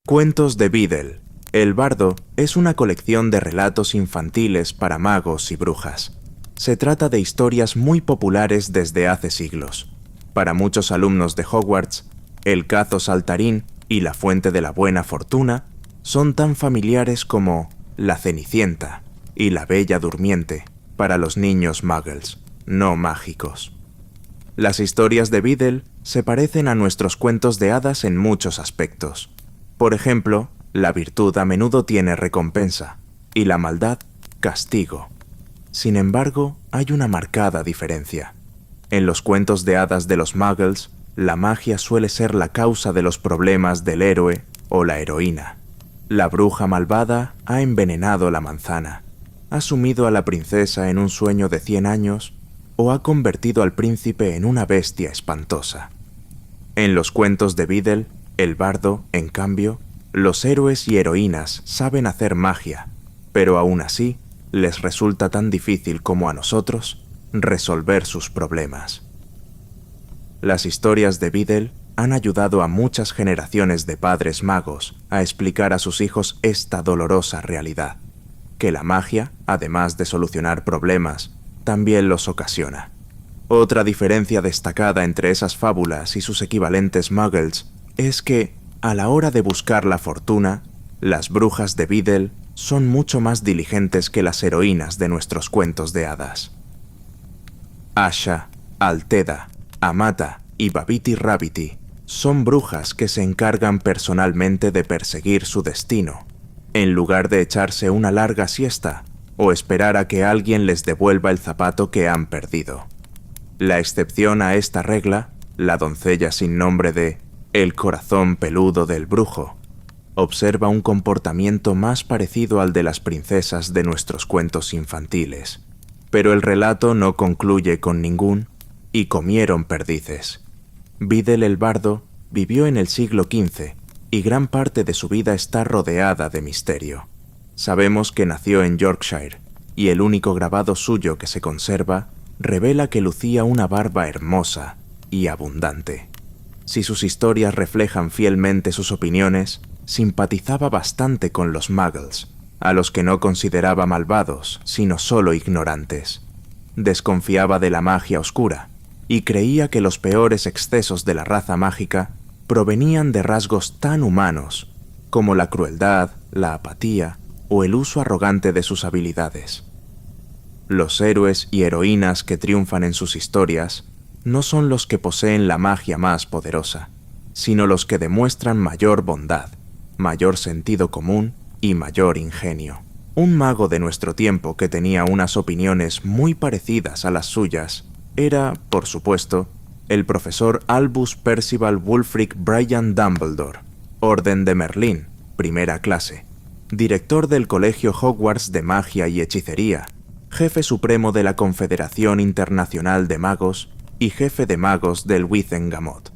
Cuentos de Biddle. El Bardo es una colección de relatos infantiles para magos y brujas. Se trata de historias muy populares desde hace siglos. Para muchos alumnos de Hogwarts, el Cazo Saltarín y la Fuente de la Buena Fortuna son tan familiares como La Cenicienta y La Bella Durmiente para los niños muggles, no mágicos. Las historias de Biddle se parecen a nuestros cuentos de hadas en muchos aspectos. Por ejemplo, la virtud a menudo tiene recompensa y la maldad, castigo. Sin embargo, hay una marcada diferencia. En los cuentos de hadas de los muggles, la magia suele ser la causa de los problemas del héroe o la heroína. La bruja malvada ha envenenado la manzana, ha sumido a la princesa en un sueño de 100 años o ha convertido al príncipe en una bestia espantosa. En los cuentos de Biddle, el bardo, en cambio, los héroes y heroínas saben hacer magia, pero aún así les resulta tan difícil como a nosotros resolver sus problemas. Las historias de Biddle han ayudado a muchas generaciones de padres magos a explicar a sus hijos esta dolorosa realidad, que la magia, además de solucionar problemas, también los ocasiona. Otra diferencia destacada entre esas fábulas y sus equivalentes muggles es que, a la hora de buscar la fortuna, las brujas de Biddle son mucho más diligentes que las heroínas de nuestros cuentos de hadas. Asha, Alteda, Amata y Babiti Rabbiti son brujas que se encargan personalmente de perseguir su destino, en lugar de echarse una larga siesta o esperar a que alguien les devuelva el zapato que han perdido. La excepción a esta regla, la doncella sin nombre de El corazón peludo del brujo, observa un comportamiento más parecido al de las princesas de nuestros cuentos infantiles. Pero el relato no concluye con ningún "y comieron perdices". Biddle el bardo vivió en el siglo XV y gran parte de su vida está rodeada de misterio. Sabemos que nació en Yorkshire y el único grabado suyo que se conserva revela que lucía una barba hermosa y abundante. Si sus historias reflejan fielmente sus opiniones, simpatizaba bastante con los muggles, a los que no consideraba malvados, sino solo ignorantes. Desconfiaba de la magia oscura y creía que los peores excesos de la raza mágica provenían de rasgos tan humanos como la crueldad, la apatía o el uso arrogante de sus habilidades. Los héroes y heroínas que triunfan en sus historias no son los que poseen la magia más poderosa, sino los que demuestran mayor bondad, mayor sentido común y mayor ingenio. Un mago de nuestro tiempo que tenía unas opiniones muy parecidas a las suyas era, por supuesto, el profesor Albus Percival Wulfric Brian Dumbledore, Orden de Merlín, primera clase, director del Colegio Hogwarts de Magia y Hechicería, jefe supremo de la Confederación Internacional de Magos y jefe de magos del Wizengamot.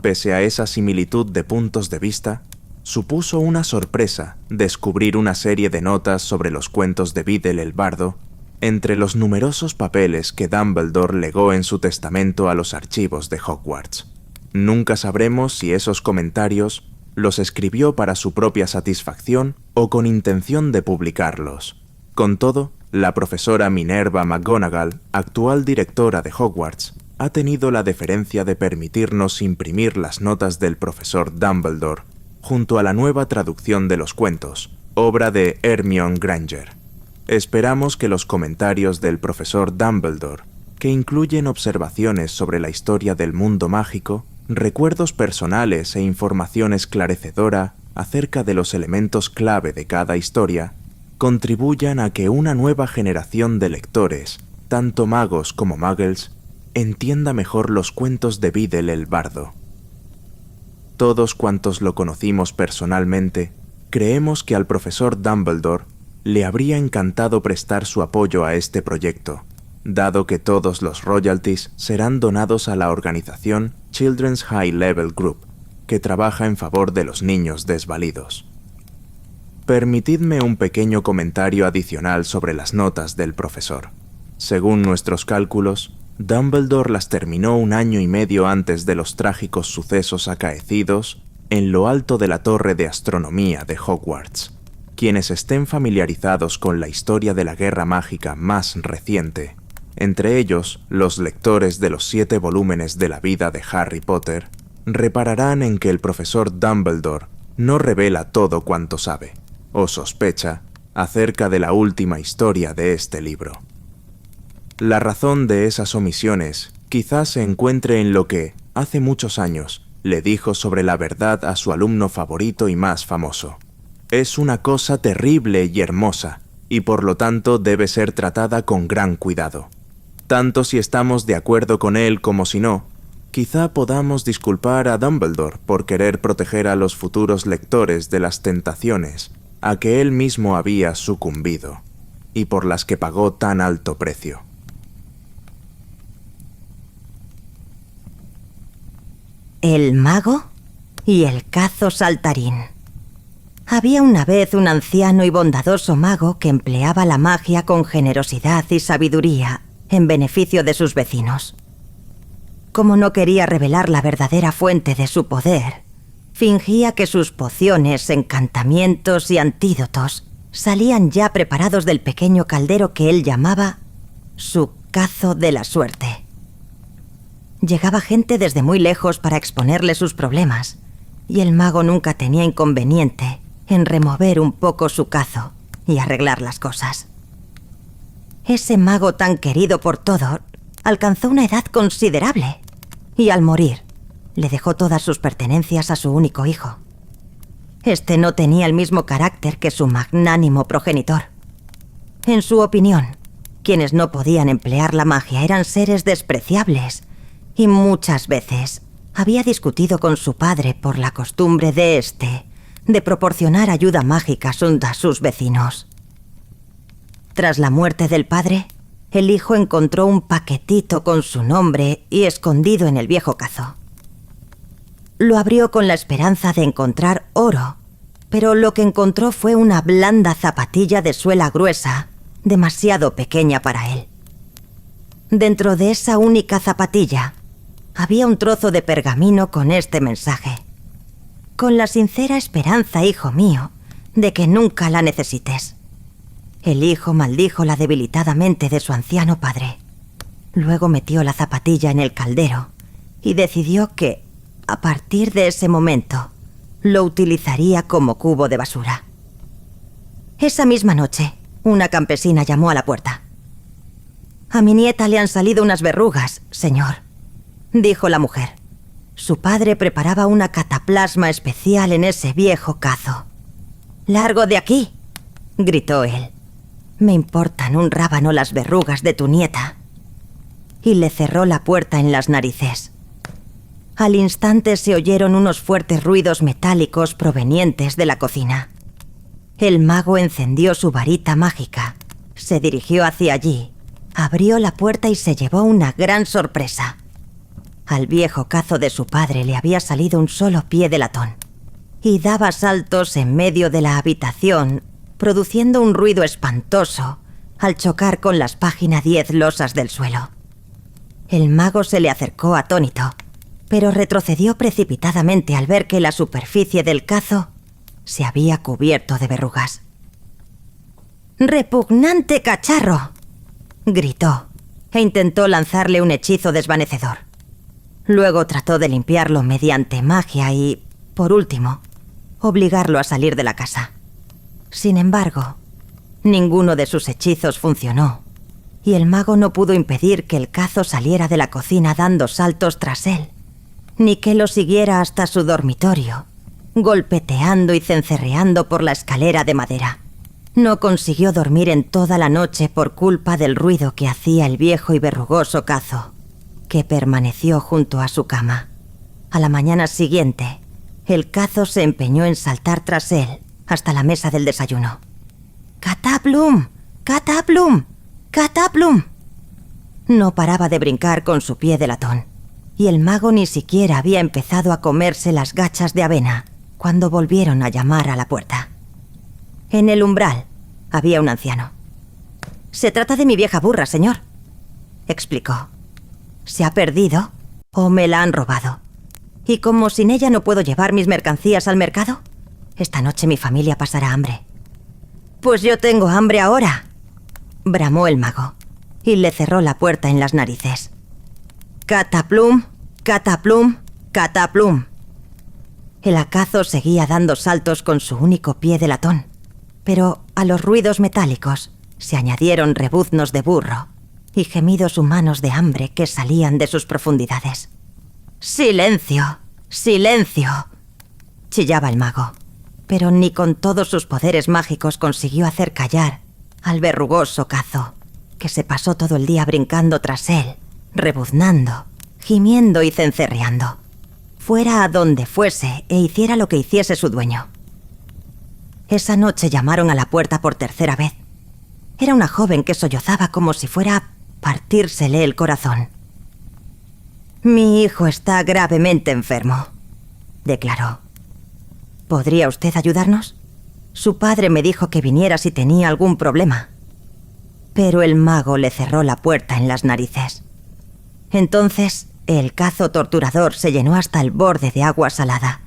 Pese a esa similitud de puntos de vista, supuso una sorpresa descubrir una serie de notas sobre los cuentos de Biddle el bardo entre los numerosos papeles que Dumbledore legó en su testamento a los archivos de Hogwarts. Nunca sabremos si esos comentarios los escribió para su propia satisfacción o con intención de publicarlos. Con todo, la profesora Minerva McGonagall, actual directora de Hogwarts, ha tenido la deferencia de permitirnos imprimir las notas del profesor Dumbledore junto a la nueva traducción de los cuentos, obra de Hermione Granger. Esperamos que los comentarios del profesor Dumbledore, que incluyen observaciones sobre la historia del mundo mágico, recuerdos personales e información esclarecedora acerca de los elementos clave de cada historia, contribuyan a que una nueva generación de lectores, tanto magos como muggles, entienda mejor los cuentos de Biddle el bardo. Todos cuantos lo conocimos personalmente, creemos que al profesor Dumbledore le habría encantado prestar su apoyo a este proyecto, dado que todos los royalties serán donados a la organización Children's High Level Group, que trabaja en favor de los niños desvalidos. Permitidme un pequeño comentario adicional sobre las notas del profesor. Según nuestros cálculos, Dumbledore las terminó 1 año y medio antes de los trágicos sucesos acaecidos en lo alto de la torre de astronomía de Hogwarts. Quienes estén familiarizados con la historia de la Guerra Mágica más reciente, entre ellos los lectores de los 7 volúmenes de la vida de Harry Potter, repararán en que el profesor Dumbledore no revela todo cuanto sabe, o sospecha, acerca de la última historia de este libro. La razón de esas omisiones quizás se encuentre en lo que, hace muchos años, le dijo sobre la verdad a su alumno favorito y más famoso. Es una cosa terrible y hermosa, y por lo tanto debe ser tratada con gran cuidado. Tanto si estamos de acuerdo con él como si no, quizá podamos disculpar a Dumbledore por querer proteger a los futuros lectores de las tentaciones a que él mismo había sucumbido, y por las que pagó tan alto precio. El mago y el cazo saltarín. Había una vez un anciano y bondadoso mago que empleaba la magia con generosidad y sabiduría en beneficio de sus vecinos. Como no quería revelar la verdadera fuente de su poder, fingía que sus pociones, encantamientos y antídotos salían ya preparados del pequeño caldero que él llamaba su cazo de la suerte. Llegaba gente desde muy lejos para exponerle sus problemas, y el mago nunca tenía inconveniente en remover un poco su cazo y arreglar las cosas. Ese mago tan querido por todos alcanzó una edad considerable, y al morir le dejó todas sus pertenencias a su único hijo. Este no tenía el mismo carácter que su magnánimo progenitor. En su opinión, quienes no podían emplear la magia eran seres despreciables, y muchas veces había discutido con su padre por la costumbre de este de proporcionar ayuda mágica a sus vecinos. Tras la muerte del padre, el hijo encontró un paquetito con su nombre y escondido en el viejo cazo. Lo abrió con la esperanza de encontrar oro, pero lo que encontró fue una blanda zapatilla de suela gruesa, demasiado pequeña para él. Dentro de esa única zapatilla había un trozo de pergamino con este mensaje: con la sincera esperanza, hijo mío, de que nunca la necesites. El hijo maldijo la debilitada mente de su anciano padre. Luego metió la zapatilla en el caldero y decidió que, a partir de ese momento, lo utilizaría como cubo de basura. Esa misma noche, una campesina llamó a la puerta. «A mi nieta le han salido unas verrugas, señor», dijo la mujer. Su padre preparaba una cataplasma especial en ese viejo cazo. «¡Largo de aquí!», gritó él. «Me importan un rábano las verrugas de tu nieta». Y le cerró la puerta en las narices. Al instante se oyeron unos fuertes ruidos metálicos provenientes de la cocina. El mago encendió su varita mágica, se dirigió hacia allí, abrió la puerta y se llevó una gran sorpresa. Al viejo cazo de su padre le había salido un solo pie de latón, y daba saltos en medio de la habitación, produciendo un ruido espantoso al chocar con las páginas 10 losas del suelo. El mago se le acercó atónito, pero retrocedió precipitadamente al ver que la superficie del cazo se había cubierto de verrugas. «¡Repugnante cacharro!», gritó, e intentó lanzarle un hechizo desvanecedor. Luego trató de limpiarlo mediante magia y, por último, obligarlo a salir de la casa. Sin embargo, ninguno de sus hechizos funcionó, y el mago no pudo impedir que el cazo saliera de la cocina dando saltos tras él, ni que lo siguiera hasta su dormitorio, golpeteando y cencerreando por la escalera de madera. No consiguió dormir en toda la noche por culpa del ruido que hacía el viejo y verrugoso cazo, que permaneció junto a su cama. A la mañana siguiente, el cazo se empeñó en saltar tras él hasta la mesa del desayuno. «¡Cataplum! ¡Cataplum! ¡Cataplum!». No paraba de brincar con su pie de latón, y el mago ni siquiera había empezado a comerse las gachas de avena cuando volvieron a llamar a la puerta. En el umbral había un anciano. «Se trata de mi vieja burra, señor», explicó. «¿Se ha perdido o me la han robado?». Y como sin ella no puedo llevar mis mercancías al mercado, esta noche mi familia pasará hambre. Pues yo tengo hambre ahora, bramó el mago, y le cerró la puerta en las narices. Cataplum, cataplum, cataplum. El acazo seguía dando saltos con su único pie de latón, pero a los ruidos metálicos se añadieron rebuznos de burro y gemidos humanos de hambre que salían de sus profundidades. ¡Silencio! ¡Silencio!, chillaba el mago, pero ni con todos sus poderes mágicos consiguió hacer callar al verrugoso cazo, que se pasó todo el día brincando tras él, rebuznando, gimiendo y cencerreando, fuera a donde fuese e hiciera lo que hiciese su dueño. Esa noche llamaron a la puerta por tercera vez. Era una joven que sollozaba como si fuera a partírsele el corazón. «Mi hijo está gravemente enfermo», declaró. «¿Podría usted ayudarnos? Su padre me dijo que viniera si tenía algún problema». Pero el mago le cerró la puerta en las narices. Entonces, el cazo torturador se llenó hasta el borde de agua salada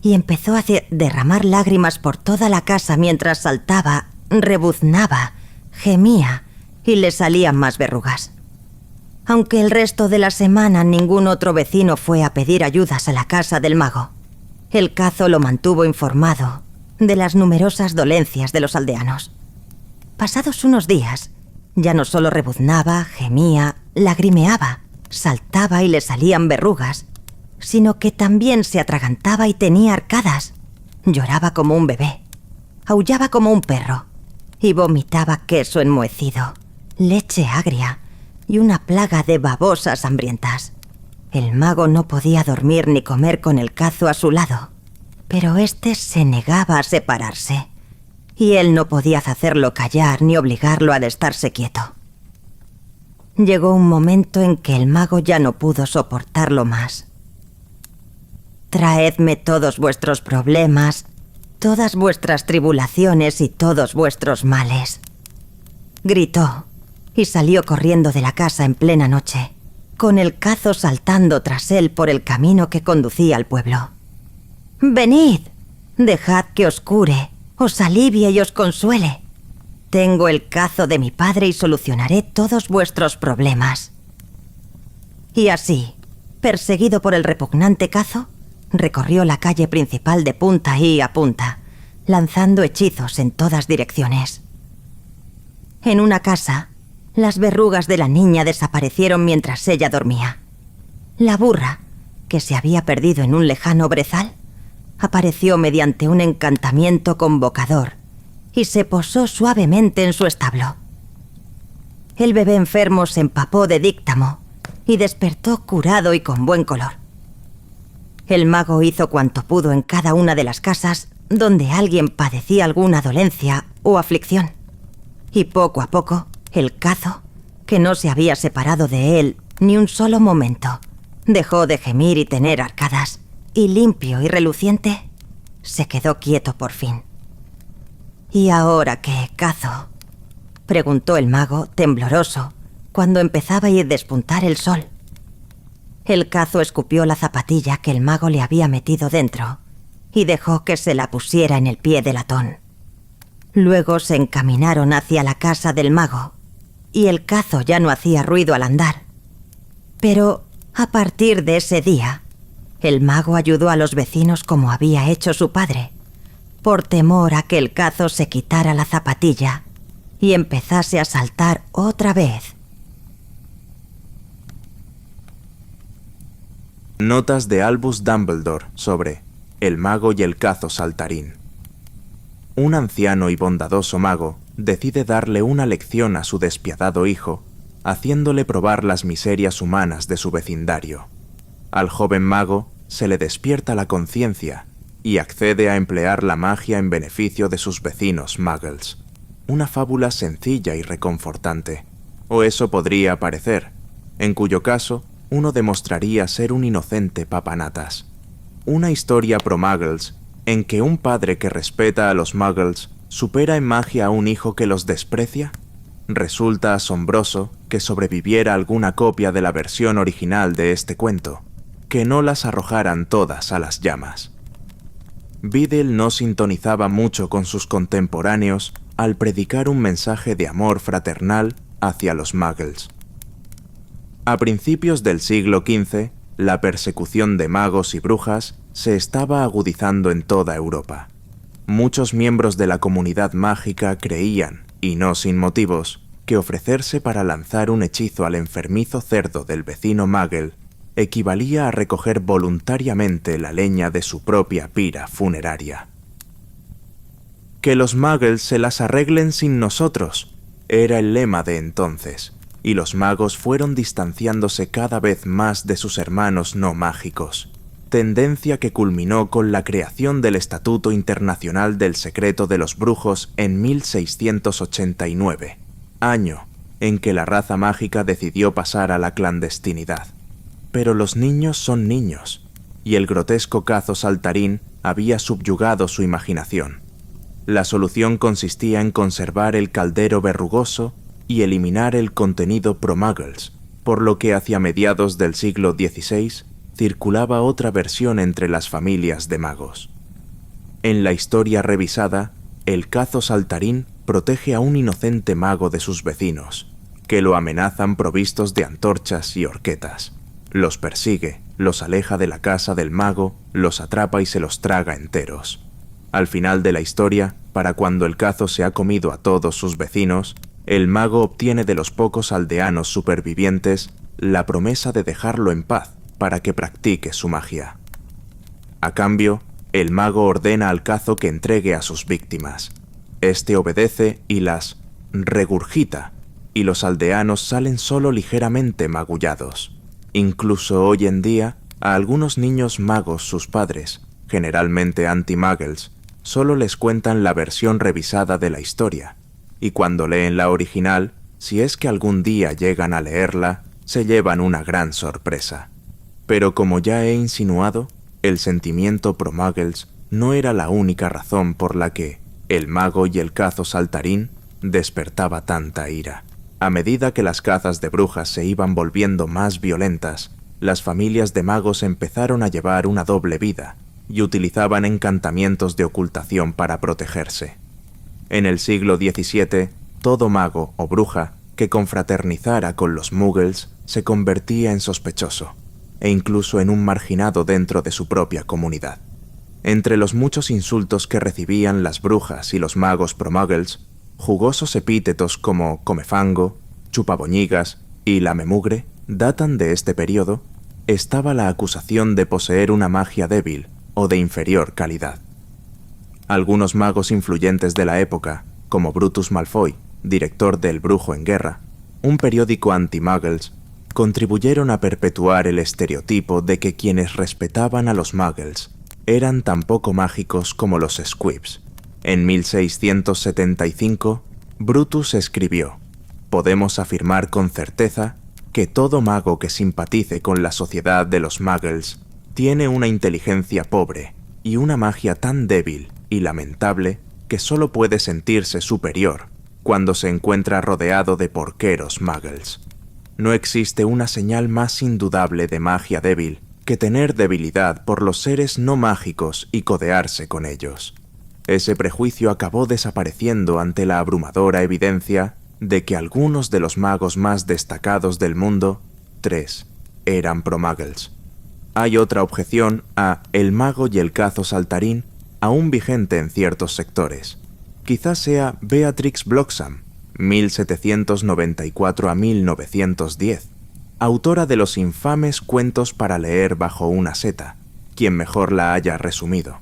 y empezó a derramar lágrimas por toda la casa mientras saltaba, rebuznaba, gemía y le salían más verrugas. Aunque el resto de la semana ningún otro vecino fue a pedir ayudas a la casa del mago, el cazo lo mantuvo informado de las numerosas dolencias de los aldeanos. Pasados unos días, ya no solo rebuznaba, gemía, lagrimeaba, saltaba y le salían verrugas, sino que también se atragantaba y tenía arcadas, lloraba como un bebé, aullaba como un perro y vomitaba queso enmohecido, leche agria y una plaga de babosas hambrientas. El mago no podía dormir ni comer con el cazo a su lado, pero éste se negaba a separarse, y él no podía hacerlo callar ni obligarlo a estarse quieto. Llegó un momento en que el mago ya no pudo soportarlo más. «Traedme todos vuestros problemas, todas vuestras tribulaciones y todos vuestros males», gritó, y salió corriendo de la casa en plena noche, con el cazo saltando tras él por el camino que conducía al pueblo. «Venid, dejad que os cure, os alivie y os consuele. Tengo el cazo de mi padre y solucionaré todos vuestros problemas». Y así, perseguido por el repugnante cazo, recorrió la calle principal de punta a punta, lanzando hechizos en todas direcciones. En una casa, las verrugas de la niña desaparecieron mientras ella dormía. La burra, que se había perdido en un lejano brezal, apareció mediante un encantamiento convocador y se posó suavemente en su establo. El bebé enfermo se empapó de díctamo y despertó curado y con buen color. El mago hizo cuanto pudo en cada una de las casas donde alguien padecía alguna dolencia o aflicción, y poco a poco el cazo, que no se había separado de él ni un solo momento, dejó de gemir y tener arcadas, y limpio y reluciente, se quedó quieto por fin. «¿Y ahora qué, cazo?», preguntó el mago, tembloroso, cuando empezaba a despuntar el sol. El cazo escupió la zapatilla que el mago le había metido dentro y dejó que se la pusiera en el pie de latón. Luego se encaminaron hacia la casa del mago, y el cazo ya no hacía ruido al andar. Pero, a partir de ese día, el mago ayudó a los vecinos como había hecho su padre, por temor a que el cazo se quitara la zapatilla y empezase a saltar otra vez. Notas de Albus Dumbledore sobre El mago y el cazo saltarín. Un anciano y bondadoso mago decide darle una lección a su despiadado hijo, haciéndole probar las miserias humanas de su vecindario. Al joven mago se le despierta la conciencia y accede a emplear la magia en beneficio de sus vecinos muggles. Una fábula sencilla y reconfortante. O eso podría parecer, en cuyo caso uno demostraría ser un inocente papanatas. Una historia pro-muggles en que un padre que respeta a los muggles supera en magia a un hijo que los desprecia. Resulta asombroso que sobreviviera alguna copia de la versión original de este cuento. que no las arrojaran todas a las llamas. Biddle no sintonizaba mucho con sus contemporáneos al predicar un mensaje de amor fraternal hacia los muggles. A principios del siglo XV, la persecución de magos y brujas se estaba agudizando en toda Europa. Muchos miembros de la comunidad mágica creían, y no sin motivos, que ofrecerse para lanzar un hechizo al enfermizo cerdo del vecino muggle equivalía a recoger voluntariamente la leña de su propia pira funeraria. «Que los muggles se las arreglen sin nosotros», era el lema de entonces, y los magos fueron distanciándose cada vez más de sus hermanos no mágicos, tendencia que culminó con la creación del Estatuto Internacional del Secreto de los Brujos en 1689, año en que la raza mágica decidió pasar a la clandestinidad. Pero los niños son niños, y el grotesco cazo saltarín había subyugado su imaginación. La solución consistía en conservar el caldero verrugoso y eliminar el contenido pro-muggles, por lo que hacia mediados del siglo XVI circulaba otra versión entre las familias de magos. En la historia revisada, el cazo saltarín protege a un inocente mago de sus vecinos, que lo amenazan provistos de antorchas y horquetas. Los persigue, los aleja de la casa del mago, los atrapa y se los traga enteros. Al final de la historia, para cuando el cazo se ha comido a todos sus vecinos, el mago obtiene de los pocos aldeanos supervivientes la promesa de dejarlo en paz para que practique su magia. A cambio, el mago ordena al cazo que entregue a sus víctimas. Este obedece y las regurgita, y los aldeanos salen solo ligeramente magullados. Incluso hoy en día, a algunos niños magos sus padres, generalmente anti-muggles, solo les cuentan la versión revisada de la historia, y cuando leen la original, si es que algún día llegan a leerla, se llevan una gran sorpresa. Pero como ya he insinuado, el sentimiento pro-muggles no era la única razón por la que el mago y el cazo saltarín despertaba tanta ira. A medida que las cazas de brujas se iban volviendo más violentas, las familias de magos empezaron a llevar una doble vida y utilizaban encantamientos de ocultación para protegerse. En el siglo XVII, todo mago o bruja que confraternizara con los muggles se convertía en sospechoso, e incluso en un marginado dentro de su propia comunidad. Entre los muchos insultos que recibían las brujas y los magos pro-muggles, jugosos epítetos como comefango, chupaboñigas y lamemugre datan de este periodo. Estaba la acusación de poseer una magia débil o de inferior calidad. Algunos magos influyentes de la época, como Brutus Malfoy, director de El Brujo en Guerra, un periódico anti-muggles, contribuyeron a perpetuar el estereotipo de que quienes respetaban a los muggles eran tan poco mágicos como los squibs. En 1675, Brutus escribió: «Podemos afirmar con certeza que todo mago que simpatice con la sociedad de los muggles tiene una inteligencia pobre y una magia tan débil y lamentable que solo puede sentirse superior cuando se encuentra rodeado de porqueros muggles. No existe una señal más indudable de magia débil que tener debilidad por los seres no mágicos y codearse con ellos». Ese prejuicio acabó desapareciendo ante la abrumadora evidencia de que algunos de los magos más destacados del mundo, 3, eran pro-muggles. Hay otra objeción a El mago y el cazo saltarín aún vigente en ciertos sectores. Quizás sea Beatrix Bloxham, 1794 a 1910, autora de los infames cuentos para leer bajo una seta, quien mejor la haya resumido.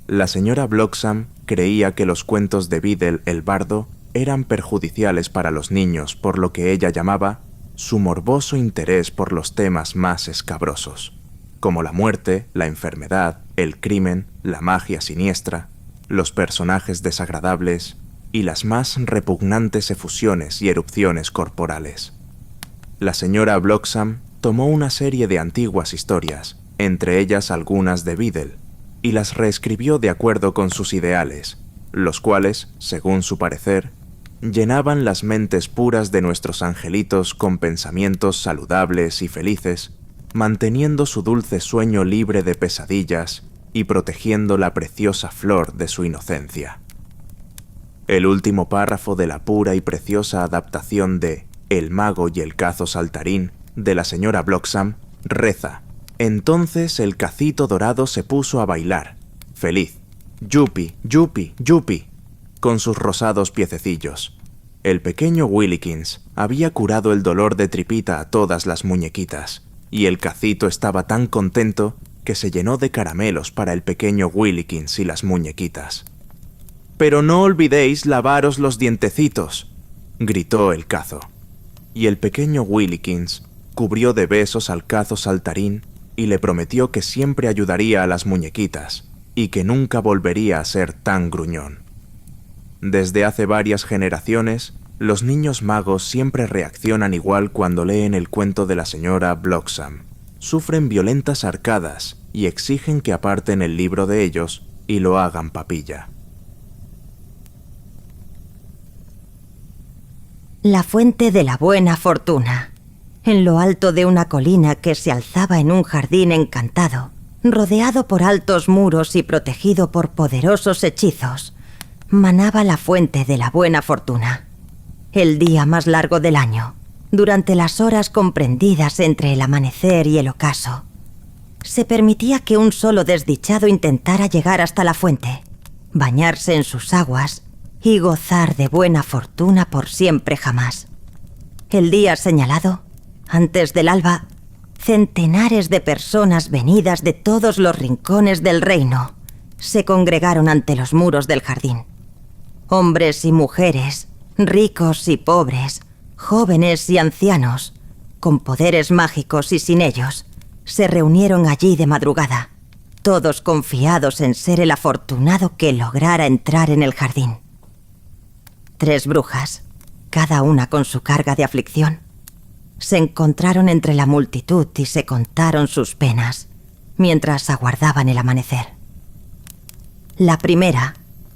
La señora Bloxham creía que los cuentos de Biddle el bardo eran perjudiciales para los niños por lo que ella llamaba su morboso interés por los temas más escabrosos, como la muerte, la enfermedad, el crimen, la magia siniestra, los personajes desagradables y las más repugnantes efusiones y erupciones corporales. La señora Bloxham tomó una serie de antiguas historias, entre ellas algunas de Biddle, y las reescribió de acuerdo con sus ideales, los cuales, según su parecer, llenaban las mentes puras de nuestros angelitos con pensamientos saludables y felices, manteniendo su dulce sueño libre de pesadillas y protegiendo la preciosa flor de su inocencia. El último párrafo de la pura y preciosa adaptación de El mago y el cazo saltarín de la señora Bloxham reza: entonces el cacito dorado se puso a bailar, feliz, yupi, yupi, yupi, con sus rosados piececillos. El pequeño Willikins había curado el dolor de tripita a todas las muñequitas, y el cacito estaba tan contento que se llenó de caramelos para el pequeño Willikins y las muñequitas. «Pero no olvidéis lavaros los dientecitos», gritó el cazo. Y el pequeño Willikins cubrió de besos al cazo saltarín y le prometió que siempre ayudaría a las muñequitas y que nunca volvería a ser tan gruñón. Desde hace varias generaciones, los niños magos siempre reaccionan igual cuando leen el cuento de la señora Bloxham. Sufren violentas arcadas y exigen que aparten el libro de ellos y lo hagan papilla. La fuente de la buena fortuna. En lo alto de una colina que se alzaba en un jardín encantado, rodeado por altos muros y protegido por poderosos hechizos, manaba la fuente de la buena fortuna. El día más largo del año, durante las horas comprendidas entre el amanecer y el ocaso, se permitía que un solo desdichado intentara llegar hasta la fuente, bañarse en sus aguas y gozar de buena fortuna por siempre jamás. El día señalado, antes del alba, centenares de personas venidas de todos los rincones del reino se congregaron ante los muros del jardín. Hombres y mujeres, ricos y pobres, jóvenes y ancianos, con poderes mágicos y sin ellos, se reunieron allí de madrugada, todos confiados en ser el afortunado que lograra entrar en el jardín. 3 brujas, cada una con su carga de aflicción, se encontraron entre la multitud y se contaron sus penas mientras aguardaban el amanecer. La primera,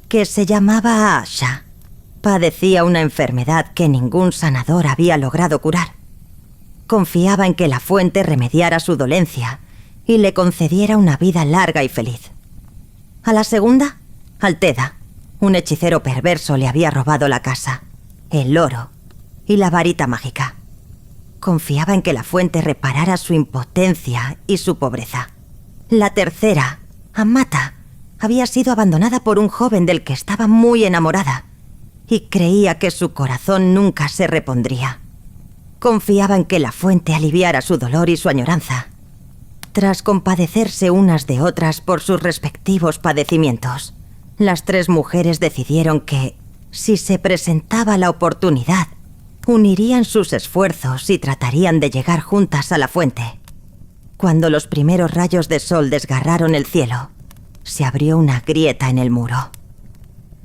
que se llamaba Asha, padecía una enfermedad que ningún sanador había logrado curar. Confiaba en que la fuente remediara su dolencia y le concediera una vida larga y feliz. A la segunda, Alteda, un hechicero perverso le había robado la casa, el oro y la varita mágica. Confiaba en que la fuente reparara su impotencia y su pobreza. La tercera, Amata, había sido abandonada por un joven del que estaba muy enamorada y creía que su corazón nunca se repondría. Confiaba en que la fuente aliviara su dolor y su añoranza. Tras compadecerse unas de otras por sus respectivos padecimientos, las 3 mujeres decidieron que, si se presentaba la oportunidad, unirían sus esfuerzos y tratarían de llegar juntas a la fuente. Cuando los primeros rayos de sol desgarraron el cielo, se abrió una grieta en el muro.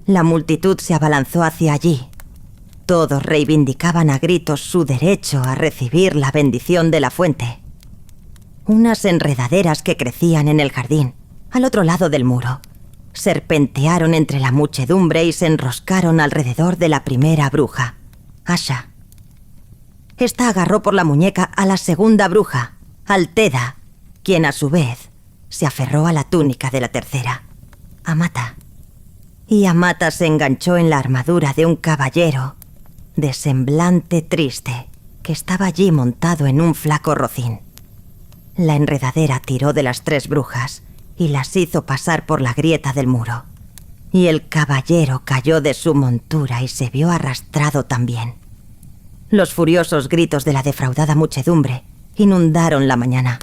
La multitud se abalanzó hacia allí. Todos reivindicaban a gritos su derecho a recibir la bendición de la fuente. Unas enredaderas que crecían en el jardín, al otro lado del muro, serpentearon entre la muchedumbre y se enroscaron alrededor de la primera bruja, Asha. Esta agarró por la muñeca a la segunda bruja, Alteda, quien a su vez se aferró a la túnica de la tercera, Amata. Y Amata se enganchó en la armadura de un caballero de semblante triste que estaba allí montado en un flaco rocín. La enredadera tiró de las 3 brujas y las hizo pasar por la grieta del muro, y el caballero cayó de su montura y se vio arrastrado también. Los furiosos gritos de la defraudada muchedumbre inundaron la mañana,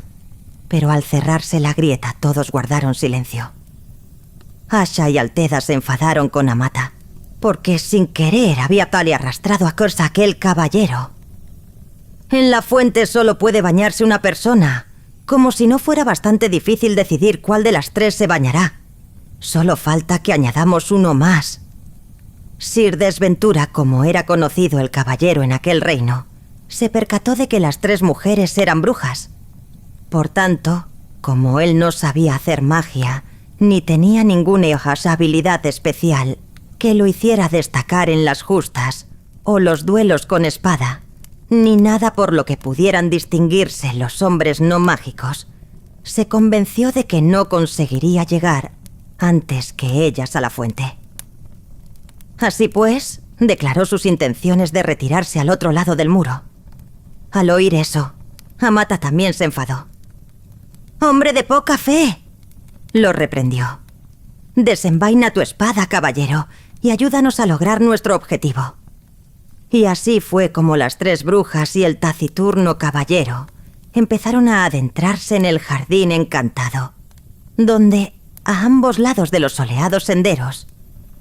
pero al cerrarse la grieta todos guardaron silencio. Asha y Alteda se enfadaron con Amata, porque sin querer había tal y arrastrado a corsa aquel caballero. En la fuente solo puede bañarse una persona, como si no fuera bastante difícil decidir cuál de las 3 se bañará. Solo falta que añadamos uno más. Sir Desventura, como era conocido el caballero en aquel reino, se percató de que las 3 mujeres eran brujas. Por tanto, como él no sabía hacer magia, ni tenía ninguna habilidad especial que lo hiciera destacar en las justas o los duelos con espada, ni nada por lo que pudieran distinguirse los hombres no mágicos, se convenció de que no conseguiría llegar antes que ellas a la fuente. Así pues, declaró sus intenciones de retirarse al otro lado del muro. Al oír eso, Amata también se enfadó. «¡Hombre de poca fe!», lo reprendió. «Desenvaina tu espada, caballero, y ayúdanos a lograr nuestro objetivo». Y así fue como las 3 brujas y el taciturno caballero empezaron a adentrarse en el jardín encantado, donde, a ambos lados de los soleados senderos,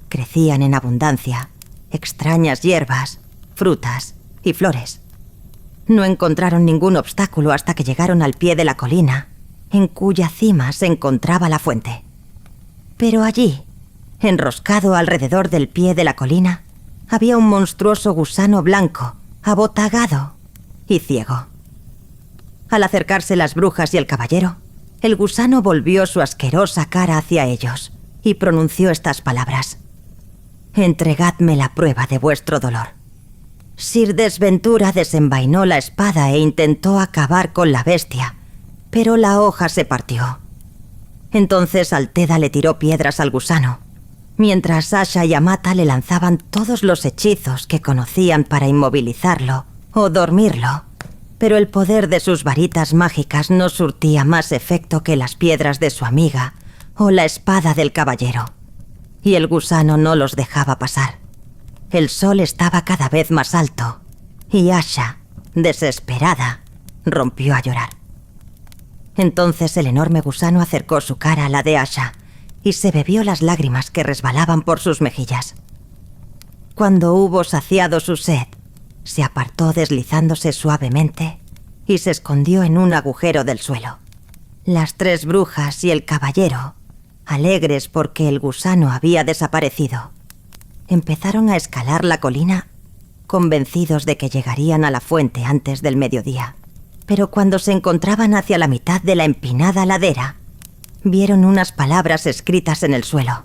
crecían en abundancia extrañas hierbas, frutas y flores. No encontraron ningún obstáculo hasta que llegaron al pie de la colina, en cuya cima se encontraba la fuente. Pero allí, enroscado alrededor del pie de la colina, había un monstruoso gusano blanco, abotagado y ciego. Al acercarse las brujas y el caballero, el gusano volvió su asquerosa cara hacia ellos y pronunció estas palabras: «Entregadme la prueba de vuestro dolor». Sir Desventura desenvainó la espada e intentó acabar con la bestia, pero la hoja se partió. Entonces Altheda le tiró piedras al gusano, mientras Asha y Amata le lanzaban todos los hechizos que conocían para inmovilizarlo o dormirlo, pero el poder de sus varitas mágicas no surtía más efecto que las piedras de su amiga o la espada del caballero, y el gusano no los dejaba pasar. El sol estaba cada vez más alto, y Asha, desesperada, rompió a llorar. Entonces el enorme gusano acercó su cara a la de Asha y se bebió las lágrimas que resbalaban por sus mejillas. Cuando hubo saciado su sed, se apartó deslizándose suavemente y se escondió en un agujero del suelo. Las 3 brujas y el caballero, alegres porque el gusano había desaparecido, empezaron a escalar la colina, convencidos de que llegarían a la fuente antes del mediodía. Pero cuando se encontraban hacia la mitad de la empinada ladera, vieron unas palabras escritas en el suelo: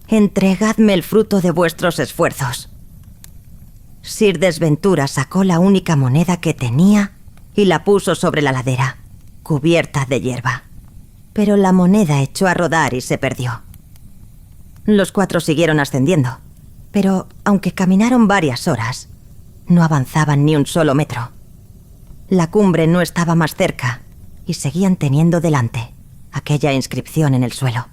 «Entregadme el fruto de vuestros esfuerzos». Sir Desventura sacó la única moneda que tenía y la puso sobre la ladera, cubierta de hierba. Pero la moneda echó a rodar y se perdió. Los 4 siguieron ascendiendo, pero aunque caminaron varias horas, no avanzaban ni un solo metro. La cumbre no estaba más cerca y seguían teniendo delante aquella inscripción en el suelo.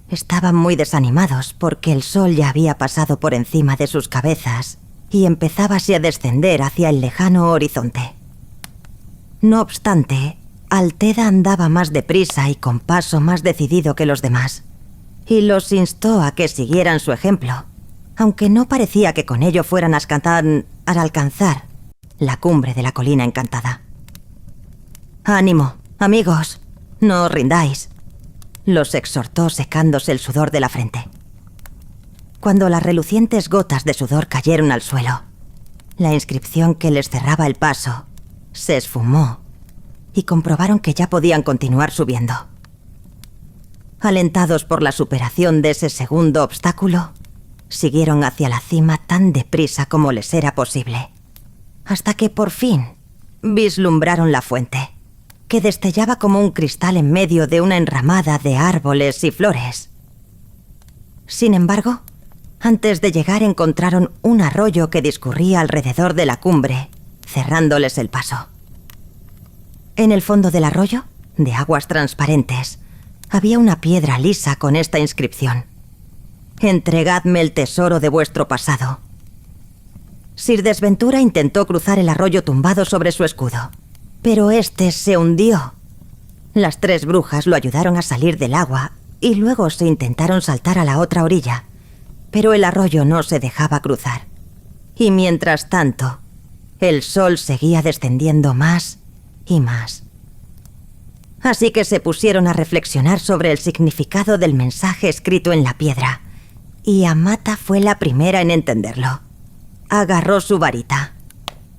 Estaban muy desanimados porque el sol ya había pasado por encima de sus cabezas y empezábase a descender hacia el lejano horizonte. No obstante, Altheda andaba más deprisa y con paso más decidido que los demás, y los instó a que siguieran su ejemplo, aunque no parecía que con ello fueran a alcanzar la cumbre de la colina encantada. «Ánimo, amigos, no os rindáis», los exhortó secándose el sudor de la frente. Cuando las relucientes gotas de sudor cayeron al suelo, la inscripción que les cerraba el paso se esfumó y comprobaron que ya podían continuar subiendo. Alentados por la superación de ese segundo obstáculo, siguieron hacia la cima tan deprisa como les era posible, hasta que por fin vislumbraron la fuente, que destellaba como un cristal en medio de una enramada de árboles y flores. Sin embargo, antes de llegar encontraron un arroyo que discurría alrededor de la cumbre, cerrándoles el paso. En el fondo del arroyo, de aguas transparentes, había una piedra lisa con esta inscripción: «Entregadme el tesoro de vuestro pasado». Sir Desventura intentó cruzar el arroyo tumbado sobre su escudo, pero este se hundió. Las 3 brujas lo ayudaron a salir del agua y luego se intentaron saltar a la otra orilla, pero el arroyo no se dejaba cruzar. Y mientras tanto, el sol seguía descendiendo más y más. Así que se pusieron a reflexionar sobre el significado del mensaje escrito en la piedra, y Amata fue la primera en entenderlo. Agarró su varita,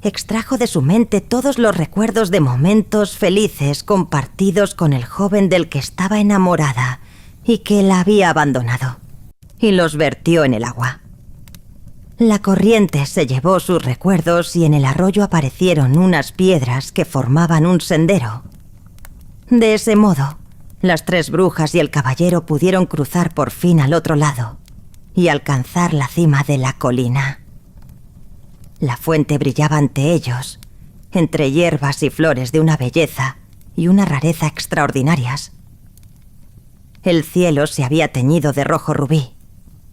extrajo de su mente todos los recuerdos de momentos felices compartidos con el joven del que estaba enamorada y que la había abandonado, y los vertió en el agua. La corriente se llevó sus recuerdos y en el arroyo aparecieron unas piedras que formaban un sendero. De ese modo, las 3 brujas y el caballero pudieron cruzar por fin al otro lado y alcanzar la cima de la colina. La fuente brillaba ante ellos, entre hierbas y flores de una belleza y una rareza extraordinarias. El cielo se había teñido de rojo rubí.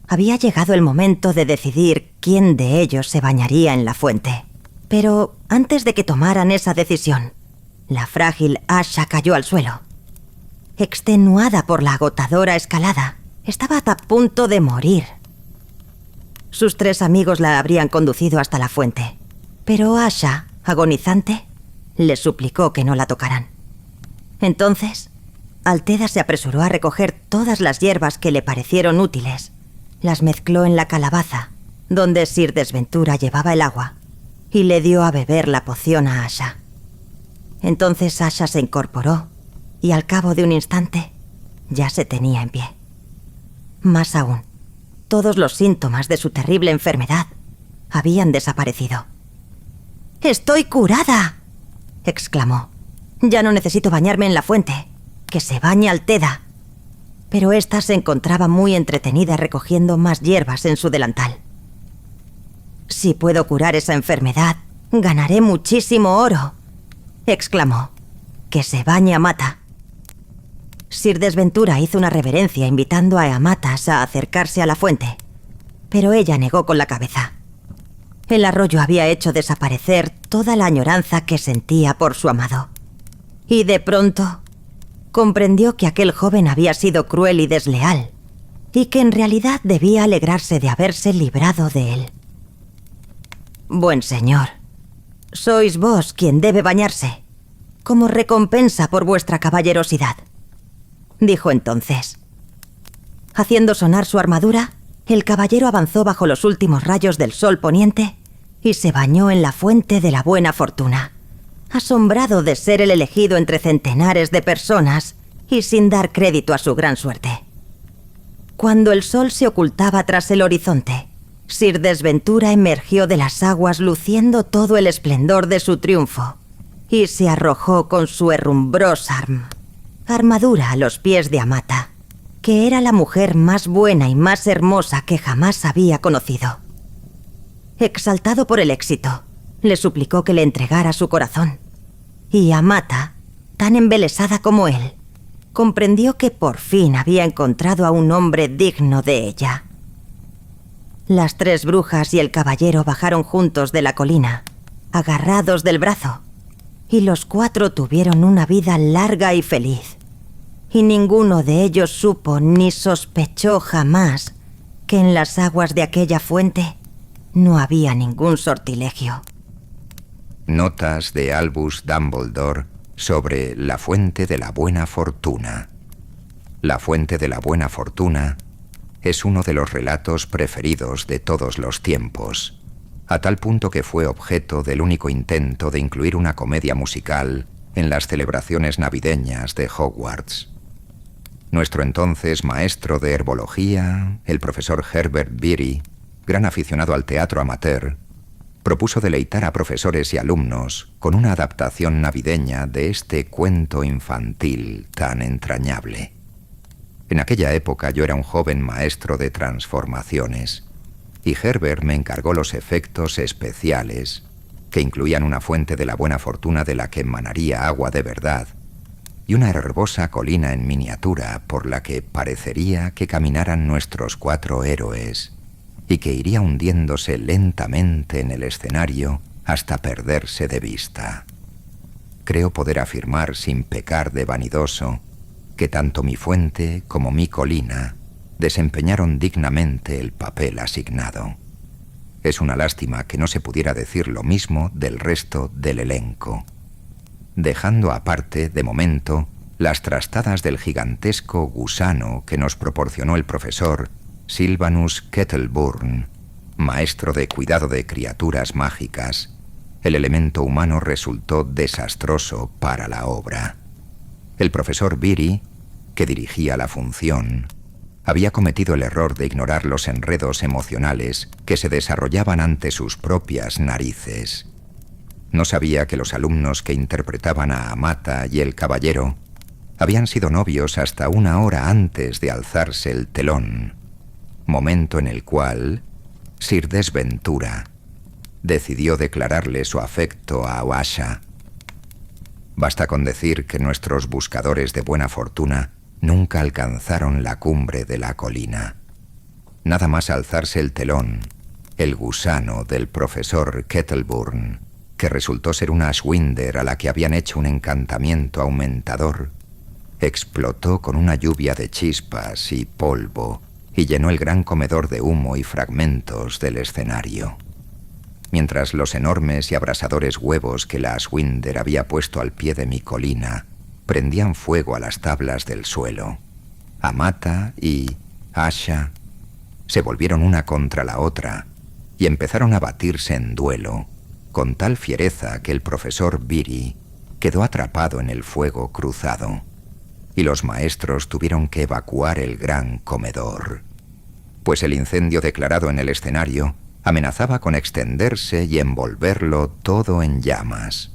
Había llegado el momento de decidir quién de ellos se bañaría en la fuente. Pero antes de que tomaran esa decisión, la frágil Asha cayó al suelo. Extenuada por la agotadora escalada, estaba a punto de morir. Sus 3 amigos la habrían conducido hasta la fuente, pero Asha, agonizante, les suplicó que no la tocaran. Entonces, Althea se apresuró a recoger todas las hierbas que le parecieron útiles. Las mezcló en la calabaza, donde Sir Desventura llevaba el agua, y le dio a beber la poción a Asha. Entonces Asha se incorporó, y al cabo de un instante, ya se tenía en pie. Más aún, todos los síntomas de su terrible enfermedad habían desaparecido. «¡Estoy curada!», exclamó. «Ya no necesito bañarme en la fuente. Que se bañe Althea». Pero ésta se encontraba muy entretenida recogiendo más hierbas en su delantal. «Si puedo curar esa enfermedad, ganaré muchísimo oro», exclamó. «Que se bañe Amata». Sir Desventura hizo una reverencia invitando a Amatas a acercarse a la fuente, pero ella negó con la cabeza. El arroyo había hecho desaparecer toda la añoranza que sentía por su amado. Y de pronto comprendió que aquel joven había sido cruel y desleal, y que en realidad debía alegrarse de haberse librado de él. «Buen señor, sois vos quien debe bañarse, como recompensa por vuestra caballerosidad», dijo entonces. Haciendo sonar su armadura, el caballero avanzó bajo los últimos rayos del sol poniente y se bañó en la fuente de la buena fortuna, asombrado de ser el elegido entre centenares de personas y sin dar crédito a su gran suerte. Cuando el sol se ocultaba tras el horizonte, Sir Desventura emergió de las aguas luciendo todo el esplendor de su triunfo y se arrojó con su herrumbrosa armadura a los pies de Amata, que era la mujer más buena y más hermosa que jamás había conocido. Exaltado por el éxito, le suplicó que le entregara su corazón, y Amata, tan embelesada como él, comprendió que por fin había encontrado a un hombre digno de ella. Las 3 brujas y el caballero bajaron juntos de la colina, agarrados del brazo, y los 4 tuvieron una vida larga y feliz. Y ninguno de ellos supo ni sospechó jamás que en las aguas de aquella fuente no había ningún sortilegio. Notas de Albus Dumbledore sobre la fuente de la buena fortuna. La fuente de la buena fortuna es uno de los relatos preferidos de todos los tiempos, a tal punto que fue objeto del único intento de incluir una comedia musical en las celebraciones navideñas de Hogwarts. Nuestro entonces maestro de herbología, el profesor Herbert Beery, gran aficionado al teatro amateur, propuso deleitar a profesores y alumnos con una adaptación navideña de este cuento infantil tan entrañable. En aquella época yo era un joven maestro de transformaciones, y Herbert me encargó los efectos especiales, que incluían una fuente de la buena fortuna de la que emanaría agua de verdad, y una herbosa colina en miniatura por la que parecería que caminaran nuestros 4 héroes, y que iría hundiéndose lentamente en el escenario hasta perderse de vista. Creo poder afirmar sin pecar de vanidoso que tanto mi fuente como mi colina desempeñaron dignamente el papel asignado. Es una lástima que no se pudiera decir lo mismo del resto del elenco, dejando aparte, de momento, las trastadas del gigantesco gusano que nos proporcionó el profesor Sylvanus Kettleburn, maestro de cuidado de criaturas mágicas. El elemento humano resultó desastroso para la obra. El profesor Beery, que dirigía la función, había cometido el error de ignorar los enredos emocionales que se desarrollaban ante sus propias narices. No sabía que los alumnos que interpretaban a Amata y el caballero habían sido novios hasta una hora antes de alzarse el telón, momento en el cual Sir Desventura decidió declararle su afecto a Oasha. Basta con decir que nuestros buscadores de buena fortuna nunca alcanzaron la cumbre de la colina. Nada más alzarse el telón, el gusano del profesor Kettleburn, que resultó ser una Ashwinder a la que habían hecho un encantamiento aumentador, explotó con una lluvia de chispas y polvo y llenó el gran comedor de humo y fragmentos del escenario. Mientras los enormes y abrasadores huevos que la Ashwinder había puesto al pie de mi colina prendían fuego a las tablas del suelo, Amata y Asha se volvieron una contra la otra y empezaron a batirse en duelo, con tal fiereza que el profesor Biri quedó atrapado en el fuego cruzado, y los maestros tuvieron que evacuar el gran comedor, pues el incendio declarado en el escenario amenazaba con extenderse y envolverlo todo en llamas.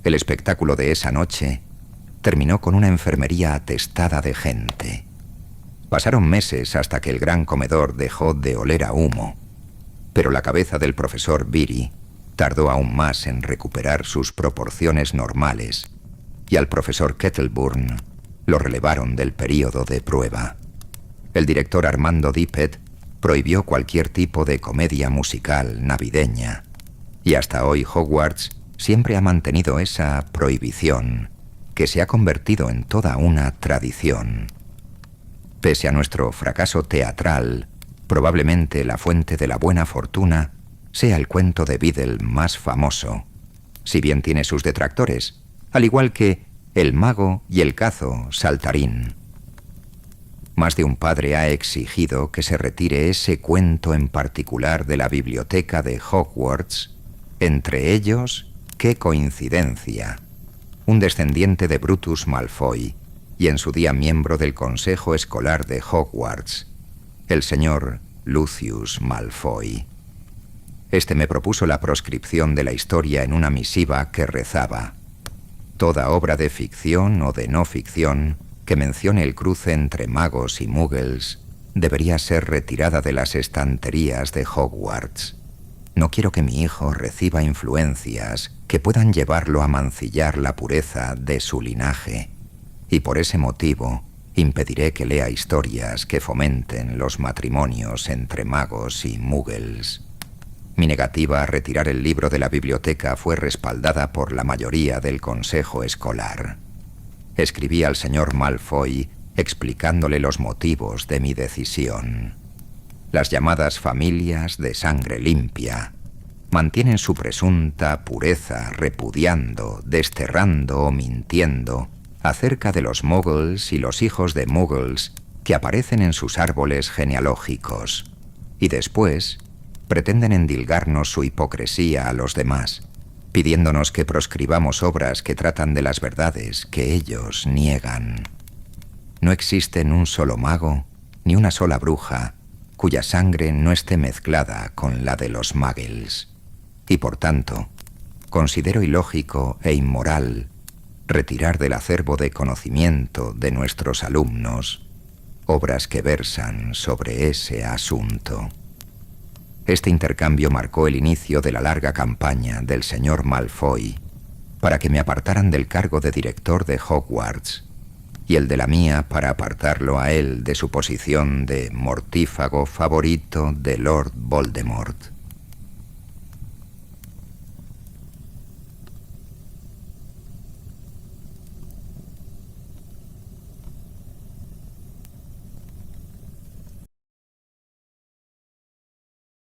El espectáculo de esa noche terminó con una enfermería atestada de gente. Pasaron meses hasta que el gran comedor dejó de oler a humo, pero la cabeza del profesor Biri tardó aún más en recuperar sus proporciones normales, y al profesor Kettleburn lo relevaron del período de prueba. El director Armando Dippet prohibió cualquier tipo de comedia musical navideña, y hasta hoy Hogwarts siempre ha mantenido esa prohibición, que se ha convertido en toda una tradición. Pese a nuestro fracaso teatral, probablemente La fuente de la buena fortuna sea el cuento de Biddle más famoso, si bien tiene sus detractores, al igual que El mago y el cazo saltarín. Más de un padre ha exigido que se retire ese cuento en particular de la biblioteca de Hogwarts, entre ellos, qué coincidencia, un descendiente de Brutus Malfoy y en su día miembro del Consejo Escolar de Hogwarts, el señor Lucius Malfoy. Este me propuso la proscripción de la historia en una misiva que rezaba: toda obra de ficción o de no ficción que mencione el cruce entre magos y muggles debería ser retirada de las estanterías de Hogwarts. No quiero que mi hijo reciba influencias que puedan llevarlo a mancillar la pureza de su linaje, y por ese motivo impediré que lea historias que fomenten los matrimonios entre magos y muggles. Mi negativa a retirar el libro de la biblioteca fue respaldada por la mayoría del consejo escolar. Escribí al señor Malfoy explicándole los motivos de mi decisión. Las llamadas familias de sangre limpia mantienen su presunta pureza repudiando, desterrando o mintiendo acerca de los muggles y los hijos de muggles que aparecen en sus árboles genealógicos, y después pretenden endilgarnos su hipocresía a los demás, pidiéndonos que proscribamos obras que tratan de las verdades que ellos niegan. No existe un solo mago ni una sola bruja cuya sangre no esté mezclada con la de los muggles, y por tanto, considero ilógico e inmoral retirar del acervo de conocimiento de nuestros alumnos obras que versan sobre ese asunto. Este intercambio marcó el inicio de la larga campaña del señor Malfoy para que me apartaran del cargo de director de Hogwarts, y el de la mía para apartarlo a él de su posición de mortífago favorito de Lord Voldemort.